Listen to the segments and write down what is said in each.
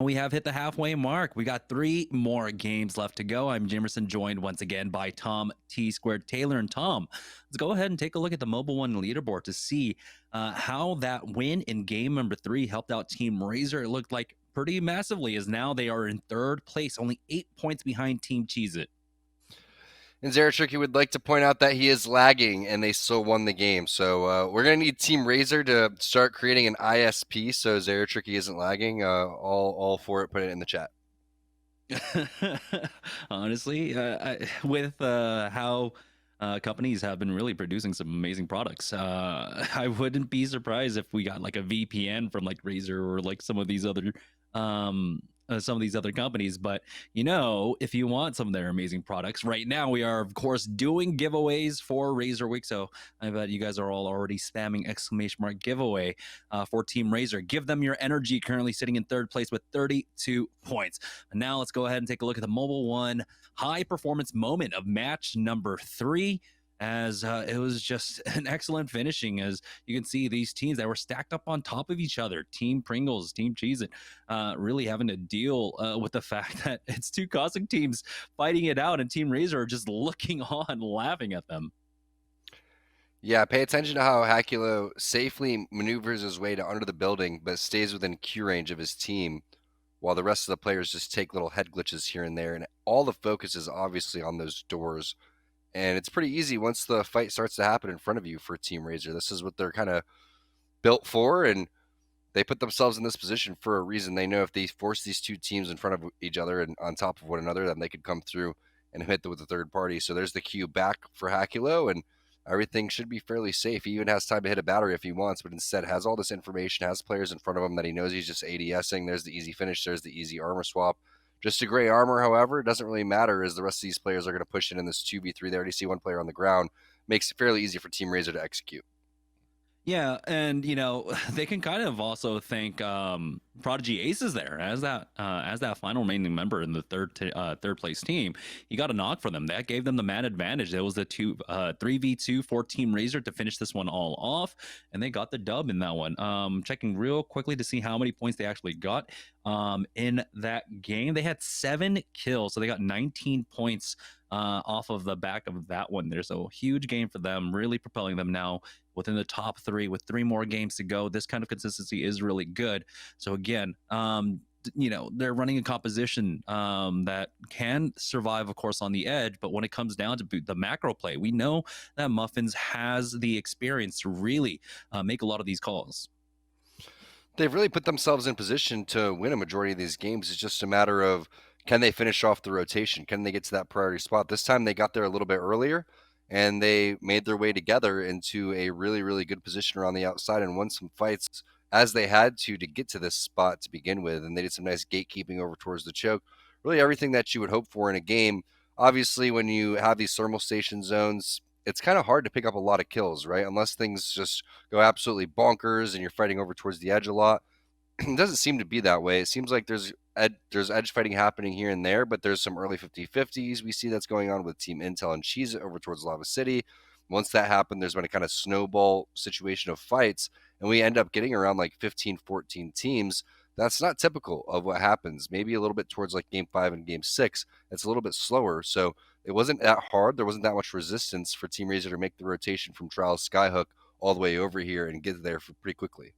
We have hit the halfway mark. We got 3 more games left to go. I'm Jimerson, joined once again by Tom T Squared Taylor. And Tom, let's go ahead and take a look at the Mobile One leaderboard to see how that win in game number 3 helped out Team Razer. It looked like pretty massively, as now they are in 3rd place, only 8 points behind Team Cheez It. And Zeratricky would like to point out that he is lagging, and they still won the game. So we're going to need Team Razer to start creating an ISP so Zeratricky isn't lagging. All for it. Put it in the chat. Honestly, with how companies have been really producing some amazing products, I wouldn't be surprised if we got like a VPN from like Razer or like um, some of these other companies. But if you want some of their amazing products, right now we are of course doing giveaways for Razer Week. So I bet you guys are all already spamming ! giveaway for Team Razer. Give them your energy. Currently sitting in 3rd place with 32 points. And now let's go ahead and take a look at the Mobile One high performance moment of match number 3, as it was just an excellent finishing. As you can see, these teams that were stacked up on top of each other, Team Pringles, Team Cheez It, really having to deal with the fact that it's 2 Cossack teams fighting it out, and Team Razer are just looking on, laughing at them. Yeah, pay attention to how Hakulo safely maneuvers his way to under the building, but stays within Q range of his team, while the rest of the players just take little head glitches here and there. And all the focus is obviously on those doors. And it's pretty easy once the fight starts to happen in front of you for Team Razer. This is what they're kind of built for, and they put themselves in this position for a reason. They know if they force these 2 teams in front of each other and on top of one another, then they could come through and hit with the third party. So there's the cue back for Hakulo, and everything should be fairly safe. He even has time to hit a battery if he wants, but instead has all this information, has players in front of him that he knows he's just ADSing. There's the easy finish. There's the easy armor swap. Just a gray armor, however, doesn't really matter, as the rest of these players are going to push in this 2v3. They already see one player on the ground. Makes it fairly easy for Team Razer to execute. Yeah, and they can kind of also thank Prodigy Aces there as that final remaining member in the third place team. He got a knock for them. That gave them the man advantage. It was the 3v2 for Team Razer to finish this one all off, and they got the dub in that one. Checking real quickly to see how many points they actually got in that game. They had 7 kills, so they got 19 points off of the back of that one. There's a huge game for them, really propelling them now within the top 3 with 3 more games to go. This kind of consistency is really good. So again, they're running a composition that can survive, of course, on the edge. But when it comes down to the macro play, we know that Muffins has the experience to really make a lot of these calls. They've really put themselves in position to win a majority of these games. It's just a matter of, can they finish off the rotation? Can they get to that priority spot? This time they got there a little bit earlier, and they made their way together into a really, really good position around the outside and won some fights as they had to get to this spot to begin with. And they did some nice gatekeeping over towards the choke. Really everything that you would hope for in a game. Obviously, when you have these thermal station zones, it's kind of hard to pick up a lot of kills, right? Unless things just go absolutely bonkers and you're fighting over towards the edge a lot. It doesn't seem to be that way. It seems like there's edge fighting happening here and there, but there's some early 50-50s we see that's going on with Team Intel and Cheez It over towards Lava City. Once that happened, there's been a kind of snowball situation of fights, and we end up getting around like 15, 14 teams. That's not typical of what happens. Maybe a little bit towards like game 5 and game 6. It's a little bit slower. So it wasn't that hard. There wasn't that much resistance for Team Razer to make the rotation from Trials Skyhook all the way over here and get there pretty quickly.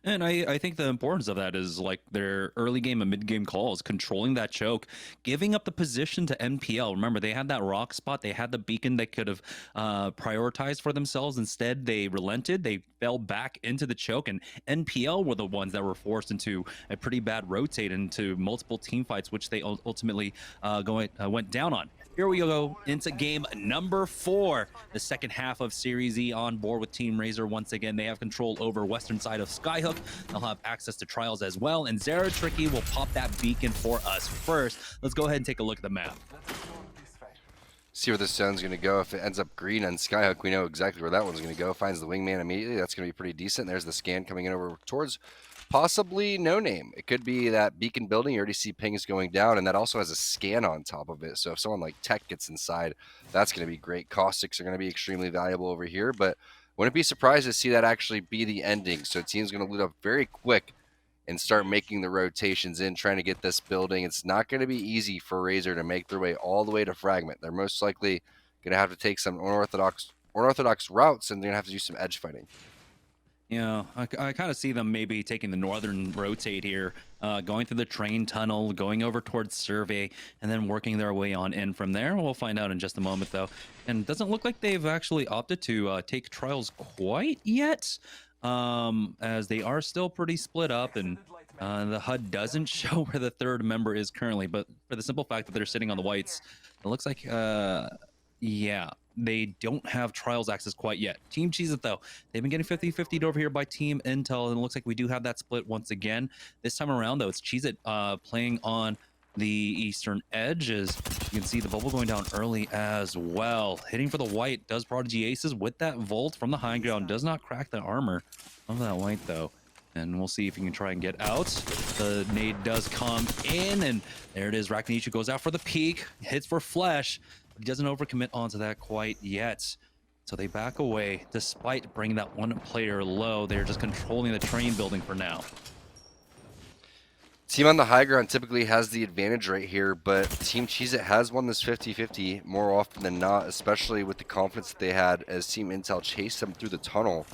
And I think the importance of that is like their early game and mid game calls, controlling that choke, giving up the position to NPL. Remember, they had that rock spot, they had the beacon they could have prioritized for themselves. Instead, they relented, they fell back into the choke, and NPL were the ones that were forced into a pretty bad rotate into multiple team fights, which they ultimately went down on. Here we go into game number 4, the second half of Series E on board with Team Razer. Once again, they have control over western side of Skyhook. They'll have access to Trials as well, and Zeratricky will pop that beacon for us first. Let's go ahead and take a look at the map. See where this zone's going to go. If it ends up green on Skyhook, we know exactly where that one's going to go. Finds the wingman immediately. That's going to be pretty decent. There's the scan coming in over towards possibly No Name. It could be that beacon building. You already see pings going down, and that also has a scan on top of it. So if someone like Tech gets inside, that's going to be great. Caustics are going to be extremely valuable over here, but wouldn't be surprised to see that actually be the ending. So team's going to loot up very quick and start making the rotations in, trying to get this building. It's not going to be easy for Razer to make their way all the way to Fragment. They're most likely going to have to take some unorthodox routes, and they're going to have to do some edge fighting. Yeah, I kind of see them maybe taking the northern rotate here, going through the train tunnel, going over towards Survey, and then working their way on in from there. We'll find out in just a moment, though. And it doesn't look like they've actually opted to take trials quite yet, as they are still pretty split up, and the HUD doesn't show where the third member is currently. But for the simple fact that they're sitting on the whites, it looks like, yeah, they don't have trials access quite yet. Team Cheez-It, though, they've been getting 50-50'd over here by Team Intel, and it looks like we do have that split once again. This time around, though, it's Cheez-It playing on the eastern edge. As you can see, the bubble going down early as well. Hitting for the white does Prodigy Aces with that Volt from the high ground. Does not crack the armor of that white, though. And we'll see if he can try and get out. The nade does come in, and there it is. Rakanishu goes out for the peak, hits for Flesh. He doesn't overcommit onto that quite yet. So they back away despite bringing that one player low. They're just controlling the train building for now. Team on the high ground typically has the advantage right here, but Team Cheez-It has won this 50-50 more often than not, especially with the confidence that they had as Team Intel chased them through the tunnel.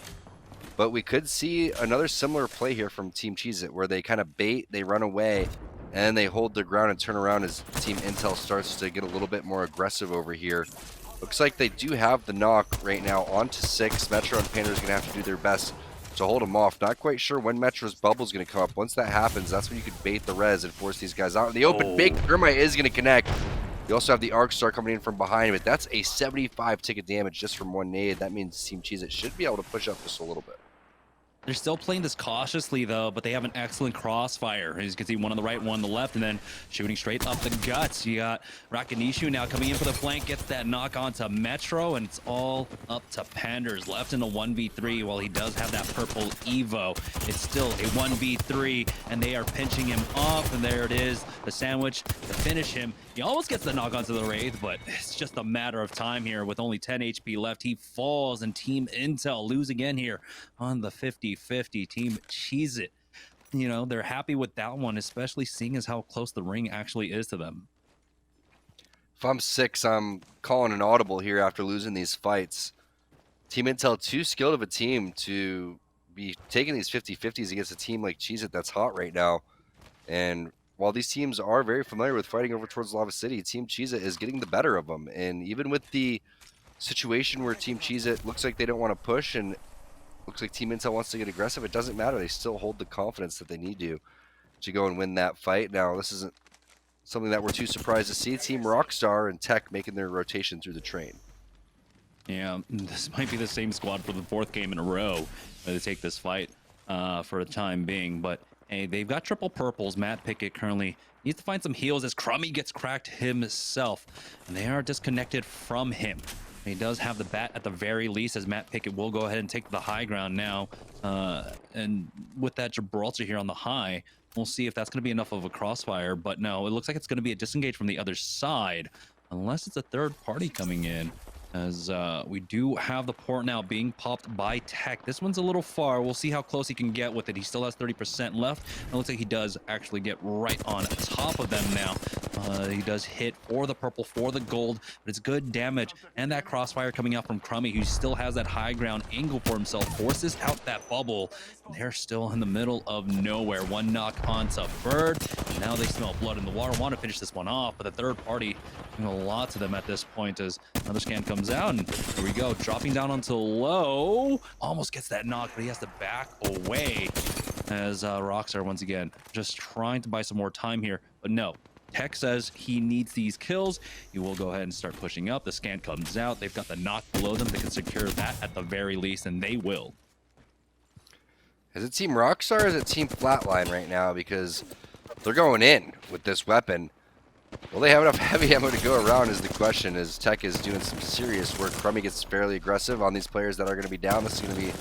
But we could see another similar play here from Team Cheez-It, where they kind of bait, they run away, and they hold their ground and turn around as Team Intel starts to get a little bit more aggressive over here. Looks like they do have the knock right now onto 6. Metro and Panda is going to have to do their best to hold them off. Not quite sure when Metro's bubble is going to come up. Once that happens, that's when you could bait the res and force these guys out. In the open, big Thermite is going to connect. You also have the Arc Star coming in from behind, but that's a 75 ticket damage just from one nade. That means Team Cheez-It should be able to push up just a little bit. They're still playing this cautiously, though, but they have an excellent crossfire. As you can see, one on the right, one on the left, and then shooting straight up the guts. You got Rakanishu now coming in for the flank, gets that knock onto Metro, and it's all up to Panders. Left in a 1v3 while he does have that purple Evo. It's still a 1v3, and they are pinching him off, and there it is, the sandwich to finish him. He almost gets the knock onto the Wraith, but it's just a matter of time here. With only 10 HP left, he falls, and Team Intel lose again here on the 50-50. Team Cheez-It, you know, they're happy with that one, especially seeing as how close the ring actually is to them. If I'm 6, I'm calling an audible here after losing these fights. Team Intel too skilled of a team to be taking these 50-50s against a team like Cheez-It that's hot right now. And while these teams are very familiar with fighting over towards Lava City, Team Cheez-It is getting the better of them. And even with the situation where Team Cheez-It looks like they don't want to push and looks like Team Intel wants to get aggressive, it doesn't matter. They still hold the confidence that they need to go and win that fight. Now, this isn't something that we're too surprised to see. Team Rockstar and Tech making their rotation through the train. Yeah, this might be the same squad for the 4th game in a row to take this fight for the time being. But hey, they've got triple purples. Matt Pickett currently needs to find some heals as Crummy gets cracked himself, and they are disconnected from him. He does have the bat at the very least, as Matt Pickett will go ahead and take the high ground now. And with that Gibraltar here on the high, we'll see if that's going to be enough of a crossfire. But no, it looks like it's going to be a disengage from the other side, unless it's a third party coming in. As we do have the port now being popped by Tech. This one's a little far. We'll see how close he can get with it. He still has 30% left. It looks like he does actually get right on top of them now. He does hit for the purple, for the gold, but it's good damage. And that crossfire coming out from Crummy, who still has that high ground angle for himself, forces out that bubble. They're still in the middle of nowhere. One knock onto Bird. Now they smell blood in the water. Want to finish this one off, but the third party doing a lot to them at this point as another scan comes out, and here we go, dropping down onto low. Almost gets that knock, but he has to back away as Rockstar once again just trying to buy some more time here. But no, Tech says he needs these kills. He will go ahead and start pushing up. The scan comes out. They've got the knock below them. They can secure that at the very least, and they will. Is it Team Rockstar or is it Team Flatline right now? Because they're going in with this weapon. Will they have enough heavy ammo to go around is the question, as Tech is doing some serious work. Crummy gets fairly aggressive on these players that are going to be down. This is going to be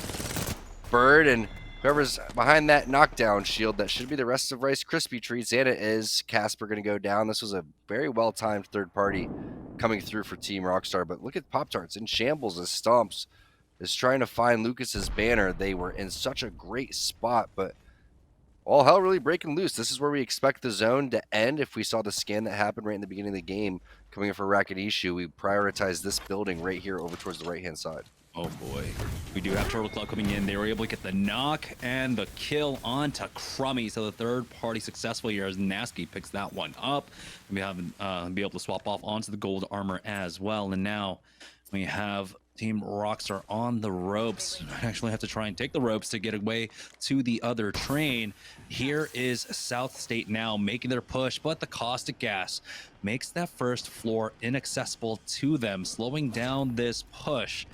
Bird and whoever's behind that knockdown shield. That should be the rest of Rice Krispie Treats, and it is. Casper going to go down. This was a very well-timed third party coming through for Team Rockstar. But look at Pop-Tarts in shambles as Stomps is trying to find Lucas's banner. They were in such a great spot, but all hell really breaking loose. This is where we expect the zone to end. If we saw the scan that happened right in the beginning of the game coming in for Rakadishu, we prioritize this building right here over towards the right-hand side. Oh boy. We do have Turtle Club coming in. They were able to get the knock and the kill onto Crummy. So the third party successful here as Nasky picks that one up. And we have be able to swap off onto the gold armor as well. And now we have Team Rockstar on the ropes. I actually have to try and take the ropes to get away to the other train. Here is South State now making their push, but the caustic gas makes that first floor inaccessible to them, slowing down this push.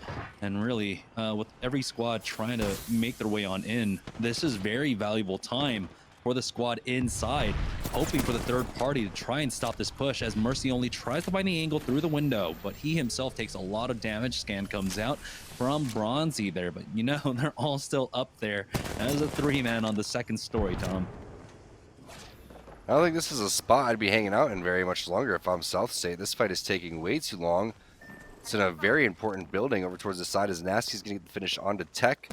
And really, with every squad trying to make their way on in, this is very valuable time for the squad inside, hoping for the third party to try and stop this push as Mercy only tries to find the angle through the window, but he himself takes a lot of damage. Scan comes out from Bronzy there, but you know, they're all still up there as a 3-man on the second story, Tom. I don't think this is a spot I'd be hanging out in very much longer if I'm South State. This fight is taking way too long. It's in a very important building over towards the side as Nasty's going to get the finish onto Tech.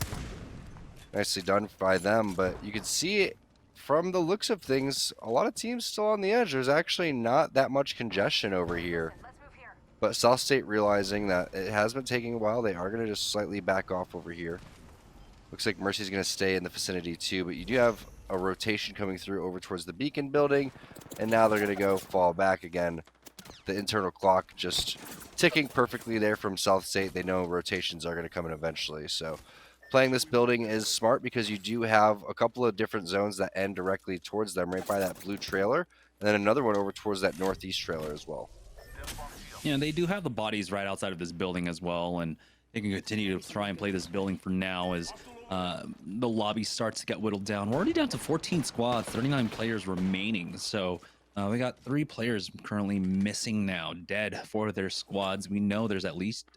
Nicely done by them, but you can see from the looks of things, a lot of teams still on the edge. There's actually not that much congestion over here. But South State realizing that it has been taking a while, they are going to just slightly back off over here. Looks like Mercy's going to stay in the vicinity too, but you do have a rotation coming through over towards the Beacon building, and now they're going to go fall back again. The internal clock just ticking perfectly there from South State. They know rotations are going to come in eventually, so playing this building is smart because you do have a couple of different zones that end directly towards them right by that blue trailer, and then another one over towards that northeast trailer as well. Yeah, they do have the bodies right outside of this building as well, and they can continue to try and play this building for now as the lobby starts to get whittled down. We're already down to 14 squads, 39 players remaining, so we got 3 players currently missing now, dead for their squads. We know there's at least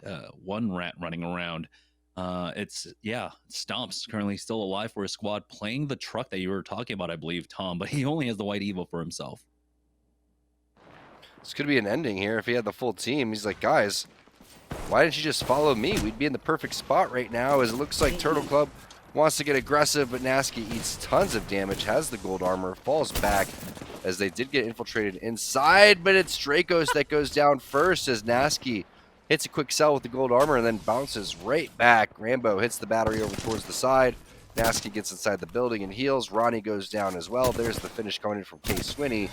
1 rat running around. Stomps currently still alive for his squad, playing the truck that you were talking about, I believe, Tom, but he only has the white Evo for himself. This could be an ending here if he had the full team. He's like, guys, why didn't you just follow me? We'd be in the perfect spot right now, as it looks like Turtle Club wants to get aggressive, but Nasky eats tons of damage, has the gold armor, falls back as they did get infiltrated inside, but it's Dracos that goes down first as Nasky hits a quick sell with the gold armor and then bounces right back. Rambo hits the battery over towards the side. Nasky gets inside the building and heals. Ronnie goes down as well. There's the finish coming in from K Swinney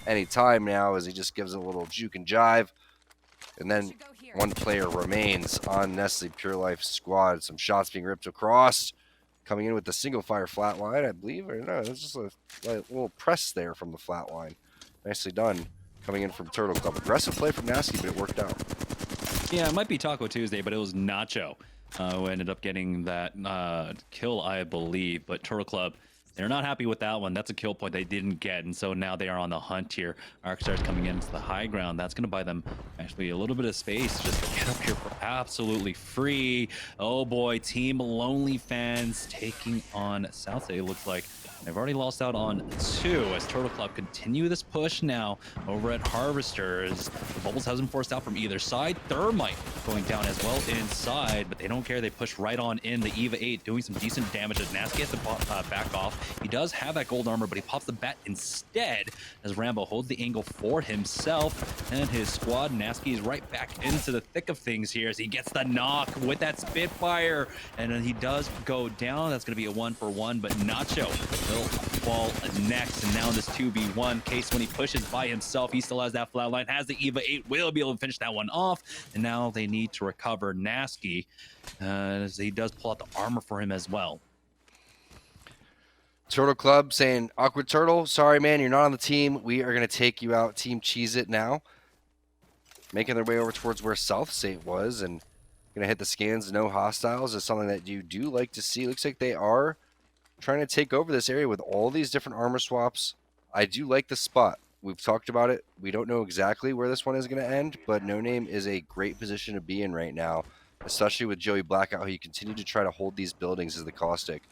anytime now as he just gives a little juke and jive. And then 1 player remains on Nestle Pure Life squad. Some shots being ripped across. Coming in with the single fire flatline, I believe. Or no, it's just a little press there from the flatline. Nicely done. Coming in from Turtle Club. Aggressive play from Nasky, but it worked out. Yeah, it might be Taco Tuesday, but it was Nacho who ended up getting that kill, I believe. But Turtle Club, they're not happy with that one. That's a kill point they didn't get, and so now they are on the hunt here. Arcstar's coming into the high ground. That's going to buy them actually a little bit of space just to get up here for absolutely free. Oh boy, Team Lonely Fans taking on South State. It looks like they've already lost out on 2 as Turtle Club continue this push now over at Harvesters. The bubbles hasn't forced out from either side. Thermite going down as well inside, but they don't care. They push right on in. The EVA 8 doing some decent damage as Nasky has to back off. He does have that gold armor, but he pops the bat instead as Rambo holds the angle for himself and his squad. Nasky is right back into the thick of things here as he gets the knock with that Spitfire, and then he does go down. That's going to be a 1-for-1, but Nacho will fall next, and now in this 2v1 case when he pushes by himself, he still has that flatline, has the EVA 8, will be able to finish that one off, and now they need to recover Nasky as he does pull out the armor for him as well. Turtle Club saying, Awkward Turtle, sorry man, you're not on the team. We are going to take you out. Team Cheese It now. Making their way over towards where South State was and going to hit the scans. No hostiles is something that you do like to see. Looks like they are trying to take over this area with all these different armor swaps. I do like the spot. We've talked about it. We don't know exactly where this one is going to end, but No Name is a great position to be in right now, especially with Joey Blackout, how you continue to try to hold these buildings as the caustic.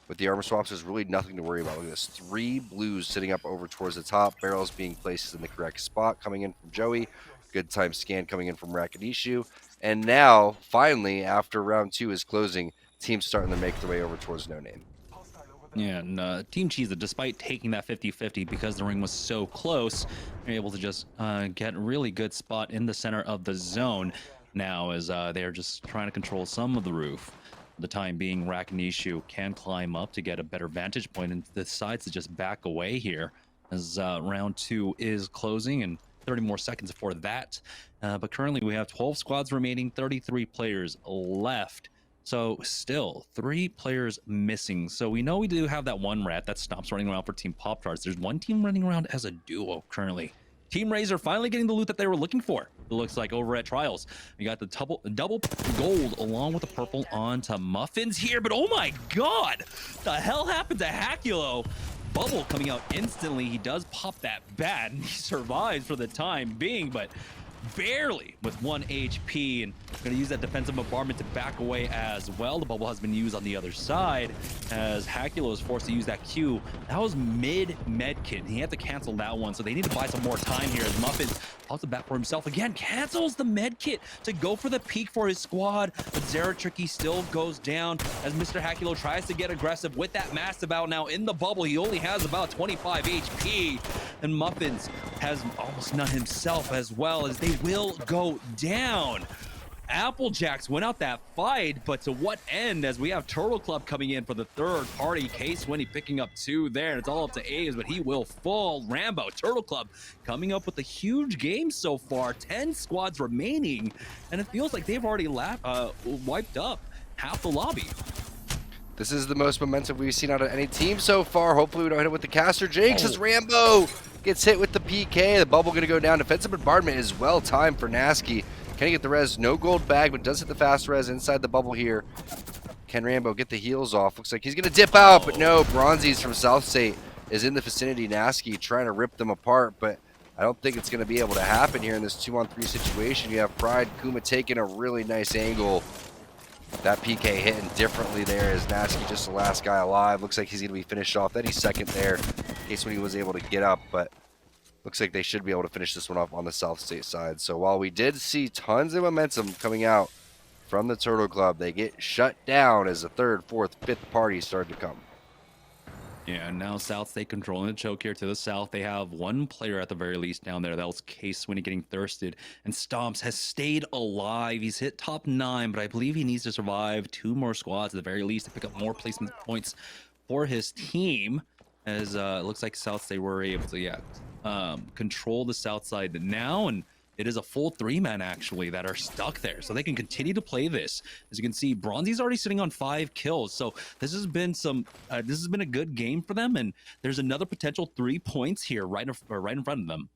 With the armor swaps, there's really nothing to worry about. Look at this. 3 blues sitting up over towards the top. Barrels being placed in the correct spot. Coming in from Joey. Good time scan coming in from Rakadishu. And now, finally, after round 2 is closing, teams starting to make their way over towards No Name. Yeah, and Team Cheetah, despite taking that 50-50 because the ring was so close, they're able to just get a really good spot in the center of the zone now as they're just trying to control some of the roof. For the time being, Rakanishu can climb up to get a better vantage point and decides to just back away here as round 2 is closing and 30 more seconds for that. But currently we have 12 squads remaining, 33 players left. So still 3 players missing. So we know we do have that one rat that stops running around for Team Pop Tarts. There's one team running around as a duo currently. Team Razer finally getting the loot that they were looking for. It looks like over at Trials. We got the double gold along with the purple onto Muffins here. But oh my god! The hell happened to Hakulo? Bubble coming out instantly. He does pop that bat and he survives for the time being, but barely with 1 HP, and going to use that defensive bombardment to back away as well. The bubble has been used on the other side as Hakulo is forced to use that Q. That was mid medkit. He had to cancel that one, so they need to buy some more time here as Muffins pops it back for himself again, cancels the medkit to go for the peak for his squad, but Zeratricky still goes down as Mr. Hakulo tries to get aggressive with that massive out now in the bubble. He only has about 25 HP, and Muffins has almost none himself as well as they will go down. Applejacks went out that fight, but to what end as we have Turtle Club coming in for the third party. K-Swinny picking up 2 there, and it's all up to A's, but he will fall. Rambo, Turtle Club coming up with a huge game so far. 10 squads remaining, and it feels like they've already wiped up half the lobby. This is the most momentum we've seen out of any team so far. Hopefully we don't hit it with the caster. Jinx as Rambo gets hit with the PK. The bubble going to go down. Defensive bombardment is well timed for Nasky. Can he get the res? No gold bag, but does hit the fast res inside the bubble here. Can Rambo get the heals off? Looks like he's going to dip out, but no. Bronzies from South State is in the vicinity. Nasky trying to rip them apart, but I don't think it's going to be able to happen here in this 2-on-3 situation. You have Pride Kuma taking a really nice angle. That PK hitting differently there as Nasky just the last guy alive. Looks like he's going to be finished off. Then he's second there in case when he was able to get up, but looks like they should be able to finish this one off on the South State side. So while we did see tons of momentum coming out from the Turtle Club, they get shut down as the third, fourth, fifth party started to come. Yeah, and now South State controlling the choke here to the south. They have one player at the very least down there. That was K-Swinny getting thirsted. And Stomps has stayed alive. He's hit top 9, but I believe he needs to survive 2 more squads at the very least to pick up more placement points for his team. As it looks like South State were able to, control the south side now, and it is a full 3-man actually that are stuck there, so they can continue to play this. As you can see, Bronzy's already sitting on 5 kills, so this has been a good game for them, and there's another potential 3 points here right in front of them.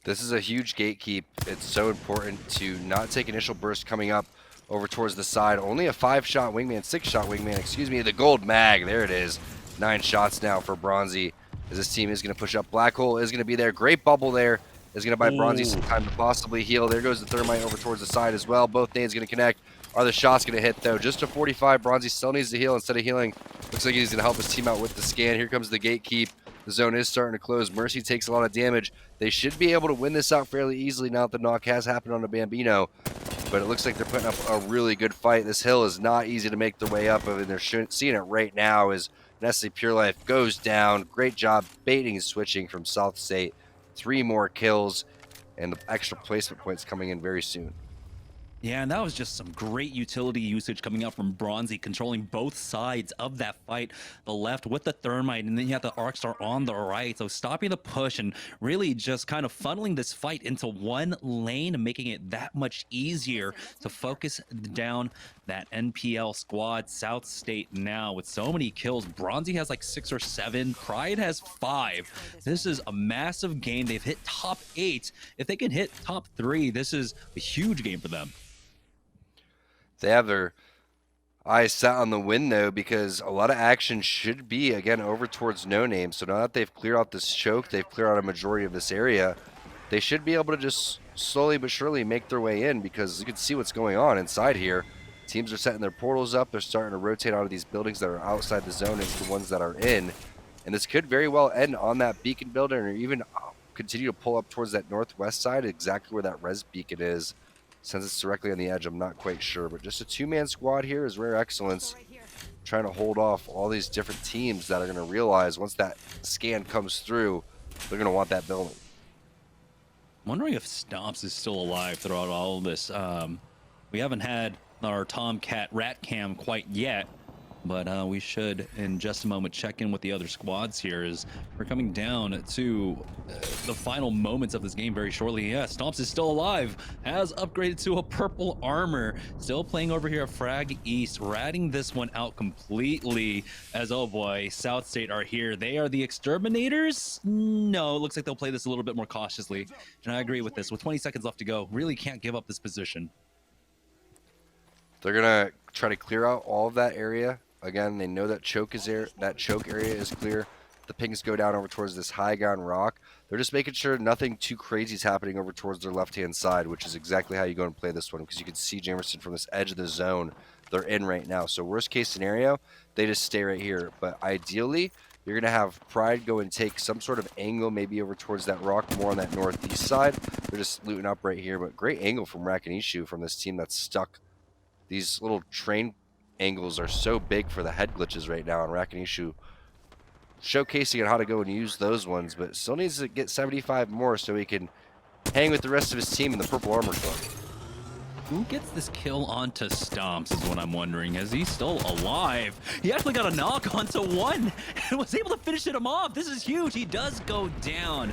This is a huge gatekeep. It's so important to not take initial burst coming up over towards the side. Only a 5-shot wingman, 6-shot wingman, excuse me. The gold mag, there it is. 9 shots now for Bronzy as this team is going to push up. Black Hole is going to be there. Great bubble there. Is going to buy Bronzy some time to possibly heal. There goes the Thermite over towards the side as well. Both nades going to connect. Are the shots going to hit, though? Just a 45. Bronzy still needs to heal instead of healing. Looks like he's going to help his team out with the scan. Here comes the gatekeep. The zone is starting to close. Mercy takes a lot of damage. They should be able to win this out fairly easily now that the knock has happened on the Bambino. But it looks like they're putting up a really good fight. This hill is not easy to make their way up of, and they're seeing it right now as Nestle Pure Life goes down. Great job baiting and switching from South State. 3 more kills, and the extra placement points coming in very soon. Yeah, and that was just some great utility usage coming out from Bronzy, controlling both sides of that fight. The left with the Thermite, and then you have the Arcstar on the right. So stopping the push and really just kind of funneling this fight into one lane and making it that much easier to focus down that NPL squad. South State now with so many kills. Bronzy has like 6 or 7. Pride has 5. This is a massive game. They've hit top 8. If they can hit top 3, this is a huge game for them. They have their eyes set on the win, though, because a lot of action should be, again, over towards No Name. So now that they've cleared out this choke, they've cleared out a majority of this area, they should be able to just slowly but surely make their way in, because you can see what's going on inside here. Teams are setting their portals up. They're starting to rotate out of these buildings that are outside the zone into the ones that are in. And this could very well end on that beacon building, or even continue to pull up towards that northwest side, exactly where that res beacon is. Since it's directly on the edge, I'm not quite sure. But just a 2-man squad here is Rare Excellence trying to hold off all these different teams that are going to realize once that scan comes through, they're going to want that building. I'm wondering if Stomps is still alive throughout all of this. We haven't had our Tomcat rat cam quite yet, but we should in just a moment check in with the other squads here as we're coming down to the final moments of this game very shortly. Yeah, Stomps is still alive, has upgraded to a purple armor, still playing over here at Frag East, ratting this one out completely as, oh boy, South State are here. They are the exterminators? No, it looks like they'll play this a little bit more cautiously, and I agree with this. With 20 seconds left to go, really can't give up this position. They're gonna try to clear out all of that area. Again, they know that choke is there. That choke area is clear. The pings go down over towards this high ground rock. They're just making sure nothing too crazy is happening over towards their left-hand side, which is exactly how you go and play this one, because you can see Jamerson from this edge of the zone they're in right now. So worst case scenario, they just stay right here. But ideally, you're going to have Pride go and take some sort of angle, maybe over towards that rock, more on that northeast side. They're just looting up right here, but great angle from Rakanishu from this team that's stuck. These little train angles are so big for the head glitches right now, and Rakanishu showcasing on how to go and use those ones, but still needs to get 75 more so he can hang with the rest of his team in the purple armor club. Who gets this kill onto Stomps is what I'm wondering. Is he still alive? He actually got a knock onto one and was able to finish him off. This is huge. He does go down.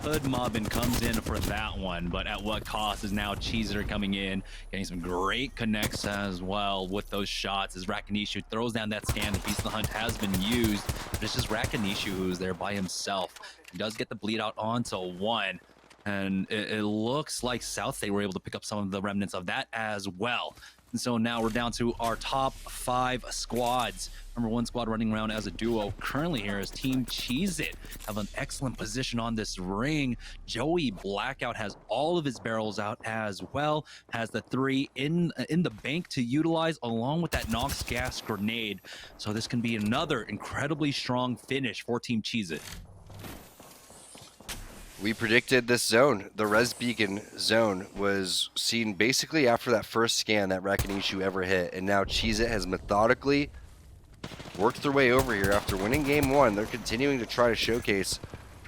Hood Mobbin comes in for that one, but at what cost is now Cheezer coming in, getting some great connects as well with those shots as Rakanishu throws down that scan. The Beast of the Hunt has been used, but it's just Rakanishu who's there by himself. He does get the bleed out onto one. And it looks like South State were able to pick up some of the remnants of that as well. And so now we're down to our top 5 squads. Number 1 squad running around as a duo currently here is Team Cheez-It. Have an excellent position on this ring. Joey Blackout has all of his barrels out as well. Has the 3 in the bank to utilize along with that Nox gas grenade. So this can be another incredibly strong finish for Team Cheez-It. We predicted this zone. The Res Beacon zone was seen basically after that first scan that Rakanishu ever hit, and now Cheez-It has methodically worked their way over here after winning game 1. They're continuing to try to showcase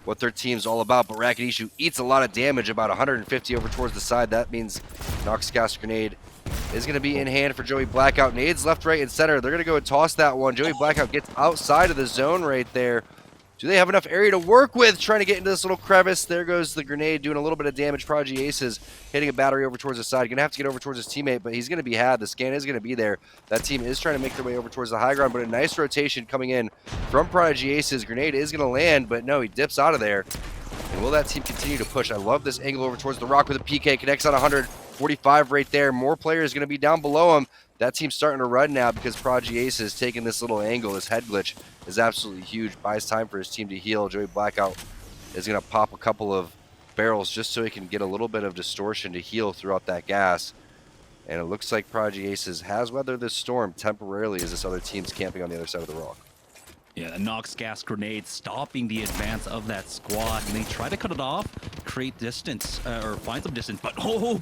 what their team's all about, but Rakanishu eats a lot of damage, about 150 over towards the side. That means Nox gas grenade is going to be in hand for Joey Blackout. Nades left, right, and center. They're going to go and toss that one. Joey Blackout gets outside of the zone right there. Do they have enough area to work with? Trying to get into this little crevice. There goes the grenade, doing a little bit of damage. Prodigy Aces hitting a battery over towards the side. Going to have to get over towards his teammate, but he's going to be had. The scan is going to be there. That team is trying to make their way over towards the high ground, but a nice rotation coming in from Prodigy Aces. Grenade is going to land, but no, he dips out of there. And will that team continue to push? I love this angle over towards the rock with a PK. Connects on 145 right there. More players going to be down below him. That team's starting to run now because Prodigy Ace is taking this little angle. This head glitch is absolutely huge. Buys time for his team to heal. Joey Blackout is going to pop a couple of barrels just so he can get a little bit of distortion to heal throughout that gas. And it looks like Prodigy Aces has weathered this storm temporarily as this other team's camping on the other side of the rock. Yeah, the Nox gas grenade stopping the advance of that squad. And they try to cut it off, create distance, or find some distance. But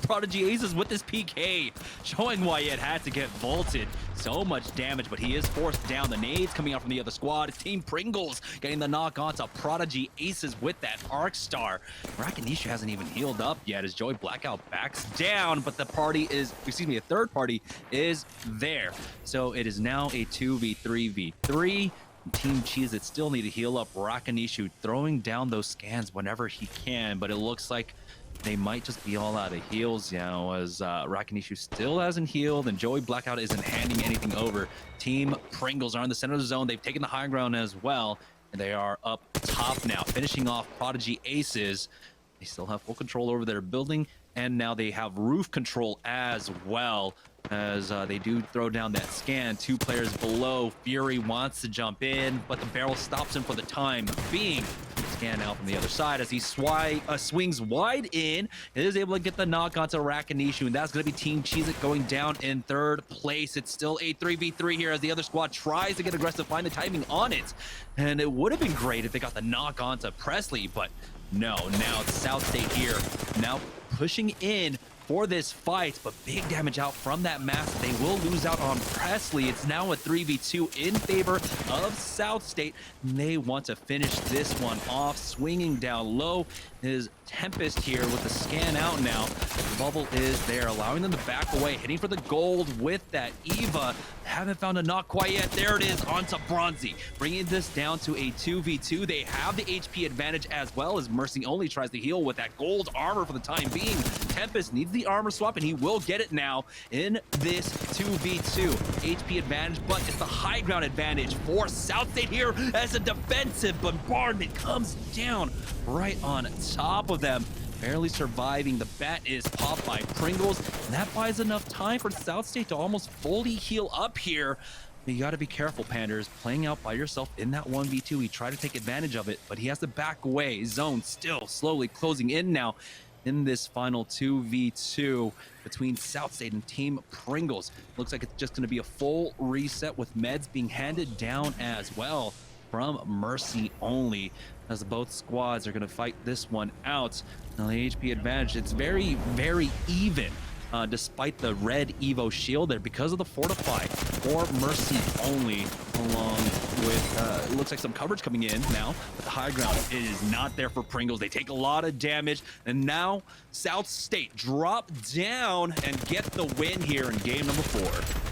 Prodigy Aces with this PK, showing why it had to get vaulted. So much damage, but he is forced down. The nades coming out from the other squad. Team Pringles getting the knock onto Prodigy Aces with that Arc Star. Rakanishu hasn't even healed up yet as Joey Blackout backs down, but the party is, a third party is there. So it is now a 2v3v3. Team Cheez-It still need to heal up. Rakanishu throwing down those scans whenever he can, but it looks like they might just be all out of heals now as Rakanishu still hasn't healed and Joey Blackout isn't handing anything over. Team Pringles are in the center of the zone. They've taken the high ground as well, and they are up top now, finishing off Prodigy Aces. They still have full control over their building, and now they have roof control as well. As they do throw down that scan. 2 players below. Fury wants to jump in, but the barrel stops him for the time being. Scan out from the other side as he swings wide in. It is able to get the knock onto Rakanishu, and that's going to be Team Cheez-It going down in 3rd place. It's still a 3v3 here as the other squad tries to get aggressive, find the timing on it. And it would have been great if they got the knock onto Presley, but no. Now it's South State here. Now pushing in for this fight, but big damage out from that mask. They will lose out on Presley. It's now a 3v2 in favor of South State. They want to finish this one off, swinging down low. Is Tempest here with the scan out now. The bubble is there, allowing them to back away, hitting for the gold with that Eva. Haven't found a knock quite yet. There it is onto Bronzy, bringing this down to a 2v2. They have the HP advantage as well as Mercy only tries to heal with that gold armor for the time being. Tempest needs the armor swap, and he will get it now in this 2v2. HP advantage, but it's the high ground advantage for South State here as a defensive bombardment comes down right on top of them. Barely surviving. The bat is popped by Pringles, and that buys enough time for South State to almost fully heal up here. You got to be careful, Panders. Playing out by yourself in that 1v2. He tried to take advantage of it, but he has to back away. Zone still slowly closing in now in this final 2v2 between South State and Team Pringles. Looks like it's just going to be a full reset with meds being handed down as well from Mercy only, as both squads are going to fight this one out. Now the HP advantage, it's very, very even. Despite the red Evo shield there, because of the Fortify for Mercy only, along with, it looks like some coverage coming in now, but the high ground is not there for Pringles. They take a lot of damage, and now South State drop down and get the win here in game number 4.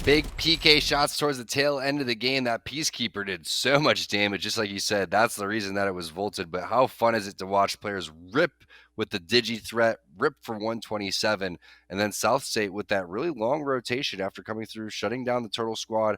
Big PK shots towards the tail end of the game. That Peacekeeper did so much damage, just like you said. That's the reason that it was vaulted. But how fun is it to watch players rip with the Digi threat, rip for 127, and then South State with that really long rotation after coming through, shutting down the Turtle squad,